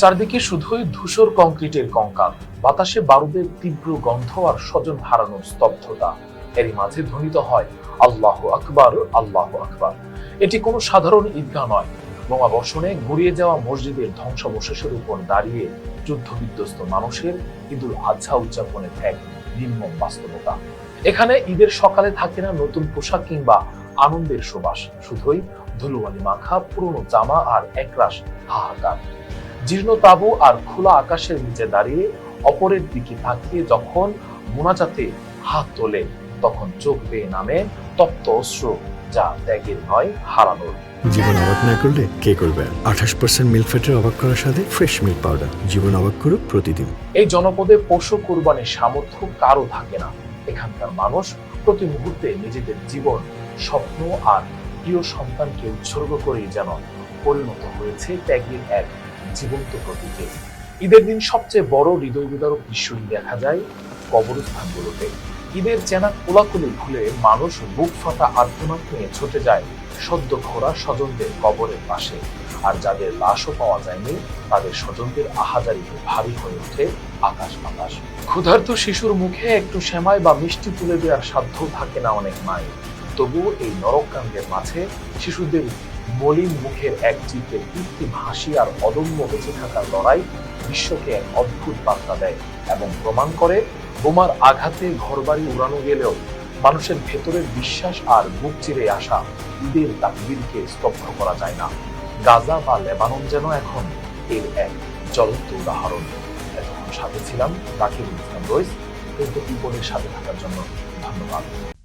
চারদিকে শুধুই ধূসর কংক্রিটের কঙ্কাল, বাতাসে বারুদের তীব্র গন্ধ আর স্বজন হারানোর স্তব্ধতা। এরই মাঝে ধ্বনিত হয় আল্লাহু আকবার, আল্লাহু আকবার। এটি কোনো সাধারণ ঈদগাহ নয়, বোমা বর্ষণে গুড়িয়ে যাওয়া মসজিদের ধ্বংসাবশেষের উপর দাঁড়িয়ে যুদ্ধ বিধ্বস্ত মানুষের ঈদুল আজহা উদযাপনের এক নির্মম বাস্তবতা। এখানে ঈদের সকালে থাকে না নতুন পোশাক কিংবা আনন্দের সুবাস, শুধুই ধুলোবালি মাখা পুরনো জামা আর একরাশ হাহাকার। জীর্ণ তাঁবু আর খোলা আকাশের নিচে দাঁড়িয়ে অপরের দিকে তাকিয়ে যখন মোনাজাতে হাত তোলে, তখন চোখ বেয়ে নামে তপ্ত অশ্রু, যা ত্যাগের নয়, হারানোর। জীবন অবাক না করলে কে করবে? 28% মিল্ক ফ্যাটের অবাক করার সাথে ফ্রেশ মিল্ক পাউডার। জীবন অবাক করুক প্রতিদিন। এই জনপদে পশু কুরবানির সামর্থ্য কারো থাকে না। এখানকার মানুষ প্রতি মুহূর্তে নিজেদের জীবন, স্বপ্ন আর প্রিয় সন্তানকে উৎসর্গ করেই যেন পরিণত হয়েছে ত্যাগের এক জীবন্ত প্রতীকে। ঈদের দিন সবচেয়ে বড় হৃদয় বিদারক দৃশ্যই দেখা যায় কবরস্থানগুলোতে। ঈদের চেনা কোলাকুলি ভুলে মানুষ বুক ফাটা আর্তনাদ নিয়ে ছুটে যায় সদ্য খোঁড়া স্বজনদের কবরের পাশে। আর যাদের লাশও পাওয়া যায়নি, তাদের স্বজনদের আহাজারিতে ভারী হয়ে ওঠে আকাশ বাতাস। ক্ষুধার্ত শিশুর মুখে একটু সেমাই বা মিষ্টি তুলে দেওয়ার সাধ্য থাকে না অনেক মায়ের। তবুও এই নরককাণ্ডের মাঝে শিশুদের মলিন মুখের এক চিত্রে কৃত্রিম হাসি আর অদম্য বেঁচে থাকার লড়াই বিশ্বকে এক অদ্ভুত বার্তা দেয় এবং প্রমাণ করে বোমার আঘাতে ঘরবাড়ি উড়ানো গেলেও মানুষের ভেতরের বিশ্বাস আর বুক চিরে আসা ঈদের তাকবীরকে স্তব্ধ করা যায় না। গাজা বা লেবানন যেন এখন এর এক জ্বলন্ত উদাহরণ। এতক্ষণ সাথে ছিলাম রাকিবুল ইসলাম রইস। কিন্তু বিপদের সাথে থাকার জন্য ধন্যবাদ।